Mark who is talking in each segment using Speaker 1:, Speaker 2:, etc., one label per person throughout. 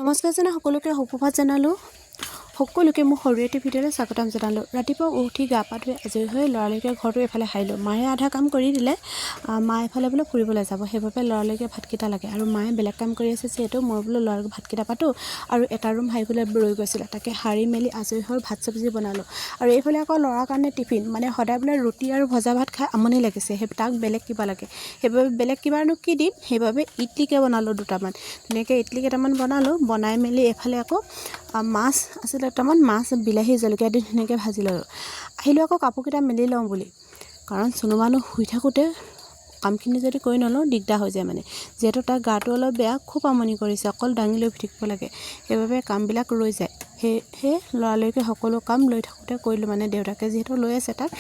Speaker 1: নমস্কাৰ জনাই সকলোকে সুপ্ৰভাত জনালোঁ। সকলোকে মোৰ সৰু এটি ভিডিঅ'লৈ স্বাগতম জনালোঁ। ৰাতিপুৱা উঠি গা পা ধুই আজৰি হৈ ল'ৰালৈকে ঘৰটো এফালে সাৰিলোঁ। মায়ে আধা কাম কৰি দিলে। মা এফালে বোলে ফুৰিবলৈ যাব, সেইবাবে ল'ৰালৈকে ভাতকেইটা লাগে আৰু মায়ে বেলেগ কাম কৰি আছে যিহেতু মই বোলো ল'ৰাক ভাতকেইটা পাতোঁ আৰু এটা ৰুম সাৰিবলৈ ৰৈ গৈছিলে, তাকে সাৰি মেলি আজৰি হৈ ভাত চব্জি বনালোঁ। আৰু এইফালে আকৌ ল'ৰাৰ কাৰণে টিফিন, মানে সদায় বোলে ৰুটি আৰু ভজা ভাত খাই আমনি লাগিছে, তাক বেলেগ কিবা লাগে। সেইবাবে বেলেগ কিবানো কি দিম, সেইবাবে ইডলিকে বনালোঁ দুটামান। ধুনীয়াকৈ ইডলি কেইটামান বনালোঁ। বনাই মেলি এইফালে আকৌ মাছ আছিলে দুটামান, মাছ বিলাহী জলকীয়া দি ধুনীয়াকৈ ভাজি ল'লোঁ। আহিলোঁ আকৌ কাপোৰকেইটা মেলি লওঁ বুলি, কাৰণ চুনু মানুহ শুই থাকোঁতে কামখিনি যদি কৰি নলওঁ দিগদাৰ হৈ যায়, মানে যিহেতু তাৰ গাটো অলপ বেয়া, খুব আমনি কৰিছে, অকল দাঙি লৈ থাকিব লাগে, সেইবাবে কামবিলাক ৰৈ যায়। সেয়ে ল'ৰালৈকে সকলো কাম লৈ থাকোঁতে কৰিলোঁ, মানে দেউতাকে যিহেতু লৈ আছে তাক,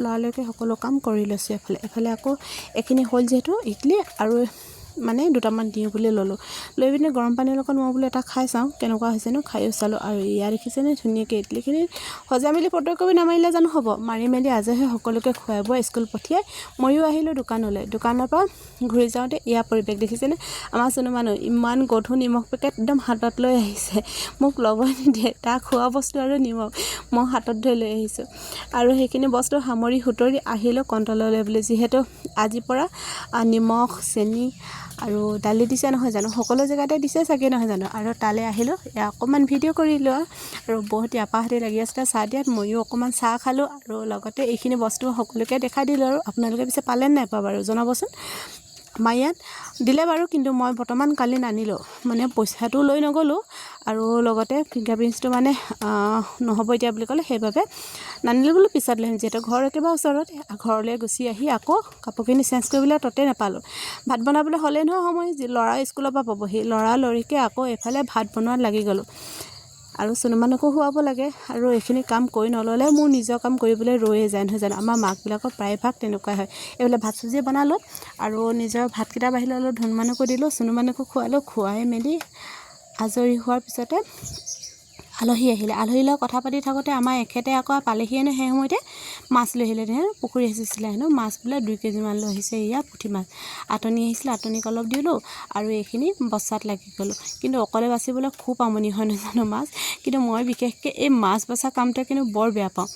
Speaker 1: ল'ৰালৈকে সকলো কাম কৰি লৈছোঁ। এফালে আকৌ এইখিনি হ'ল যিহেতু ইডলি আৰু মানে দুটামান দিওঁ বুলি ল'লোঁ। লৈ পিনে গৰম পানীৰ লগত মই বোলো এটা খাই চাওঁ কেনেকুৱা হৈছেনো, খায়ো চালোঁ। আৰু ইয়াৰ দেখিছেনে ধুনীয়াকৈ ইডলিখিনি সজাই মেলি ফটো কপি নামাৰিলে জানো হ'ব। মাৰি মেলি আজৰি হৈ সকলোকে খুৱাই বোৱাই স্কুল পঠিয়াই ময়ো আহিলোঁ দোকানলৈ। দোকানৰ পৰা ঘূৰি যাওঁতে ইয়াৰ পৰিৱেশ দেখিছেনে, আমাৰ চুনু মানুহ ইমান গধুৰ নিমখ পেকেট একদম হাতত লৈ আহিছে, মোক ল'বই নিদিয়ে। তাৰ খোৱা বস্তু আৰু নিমখ মই হাতত ধৰি লৈ আহিছোঁ। আৰু সেইখিনি বস্তু সামৰি সুতৰি আহিলোঁ কণ্ট্ৰললৈ বুলি, যিহেতু আজিৰ পৰা নিমখ চেনি আৰু দালি দিছে নহয় জানো, সকলো জেগাতে দিছে চাগে নহয় জানো। আৰু তালৈ আহিলোঁ, অকণমান ভিডিঅ' কৰিলোঁ আৰু বহুত আপাহতি লাগি আছিলে চাহ দিয়াত। ময়ো অকণমান চাহ খালোঁ আৰু লগতে এইখিনি বস্তু সকলোকে দেখাই দিলোঁ। আৰু আপোনালোকে পিছে পালে নাই পোৱা বাৰু জনাবচোন। আমাৰ ইয়াত দিলে বাৰু, কিন্তু মই বৰ্তমান কালি নানিলোঁ, মানে পইচাটো লৈ নগ'লোঁ আৰু লগতে ফিংগাৰপ্ৰিণ্টছটো মানে নহ'ব এতিয়া বুলি ক'লে, সেইবাবে নানিলোঁ বোলো পিছত লৈ আহিম, যিহেতু ঘৰ একেবাৰে ওচৰত। ঘৰলৈ গুচি আহি আকৌ কাপোৰখিনি চেঞ্জ কৰিবলৈ ততে নাপালোঁ। ভাত বনাবলৈ হ'লেই নহয় সময়, ল'ৰা স্কুলৰ পৰা পাবহি, লৰালৰিকৈ আকৌ এইফালে ভাত বনোৱাত লাগি গ'লোঁ। আৰু চুনু মানুহকো খুৱাব লাগে, আৰু এইখিনি কাম কৰি নল'লে মোৰ নিজৰ কাম কৰিবলৈ ৰৈয়ে যায় নহয় জানো। আমাৰ মাকবিলাকৰ প্ৰায়ভাগ তেনেকুৱাই হয়। এইফালে ভাত চব্জি বনালোঁ আৰু নিজৰ ভাতকেইটা বাঢ়ি ল'লোঁ, ধুনু মানুহকো দিলোঁ, চুনু মানুহকো খুৱালোঁ। খুৱাই মেলি আজৰি হোৱাৰ পিছতে আলহী আহিলে। আলহীৰ লগত কথা পাতি থাকোঁতে আমাৰ এখেতে আকৌ পালেহি হেনো, সেই সময়তে মাছ লৈ আহিলে। পুখুৰী সিঁচিছিলে হেনো, মাছ বোলে 2 কেজিমান লৈ আহিছে। ইয়াত পুঠি মাছ আটনি আহিছিলে, আটনিক অলপ দিলোঁ আৰু এইখিনি বচাত লাগি গ'লোঁ। কিন্তু অকলে বাচিবলৈ খুব আমনি হয় নাজানো মাছ, কিন্তু মই বিশেষকৈ এই মাছ বচা কামটোৱে কিন্তু বৰ বেয়া পাওঁ।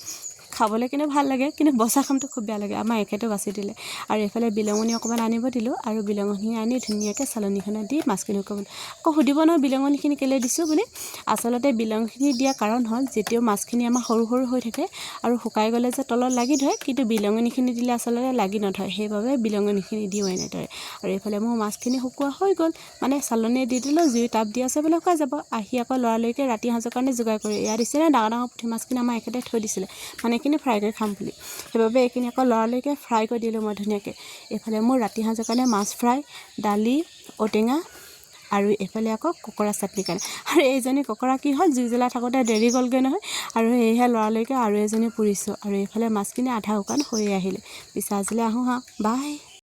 Speaker 1: খাবলৈ কিন্তু ভাল লাগে, কিন্তু বচা কামটো খুব বেয়া লাগে। আমাৰ এখেতেও বাচি দিলে। আৰু এইফালে বিলঙনি অকণমান আনিব দিলোঁ, আৰু বিলঙনি আনি ধুনীয়াকৈ চালনীখনত দি মাছখিনি অকণমান আকৌ সুধিব নহয় বিলঙনিখিনি কেলৈ দিছোঁ বুলি। আচলতে বিলঙনিখিনি দিয়া কাৰণ হ'ল, যেতিয়াও মাছখিনি আমাৰ সৰু সৰু হৈ থাকে আৰু শুকাই গ'লে যে তলত লাগি ধৰে, কিন্তু বিলঙনিখিনি দিলে আচলতে লাগি নধৰে, সেইবাবে বিলঙনিখিনি দিওঁ এনেদৰে। আৰু এইফালে মোৰ মাছখিনি শুকোৱা হৈ গ'ল, মানে চালনীয়ে দি দিলোঁ, জুই তাপ দি আছে বোলে শুকাই যাব। আহি আকৌ ল'ৰালৈকে ৰাতি সাঁজৰ কাৰণে যোগাৰ কৰি এয়া দিছিলে, ডাঙৰ ডাঙৰ পুঠি মাছখিনি আমাৰ এখেতে থৈ দিছিলে, মানে এইখিনি ফ্ৰাই কৰি খাম বুলি, সেইবাবে এইখিনি আকৌ ল'ৰালৈকে ফ্ৰাই কৰি দিলোঁ মই ধুনীয়াকৈ। এইফালে মোৰ ৰাতি সাঁজৰ কাৰণে মাছ ফ্ৰাই, দালি, ঔটেঙা আৰু এইফালে আকৌ কুকুৰা চাটনি কাৰণে। আৰু এইজনী কুকুৰা কি হ'ল, জুই জ্বলাই থাকোঁতে দেৰি গ'লগৈ নহয়, আৰু সেয়েহে ল'ৰালৈকে আৰু এজনী পুৰিছোঁ। আৰু এইফালে মাছখিনি আধা শুকান হৈয়ে আহিলে। পিছে আজিলৈ আহোঁ হা, বাই।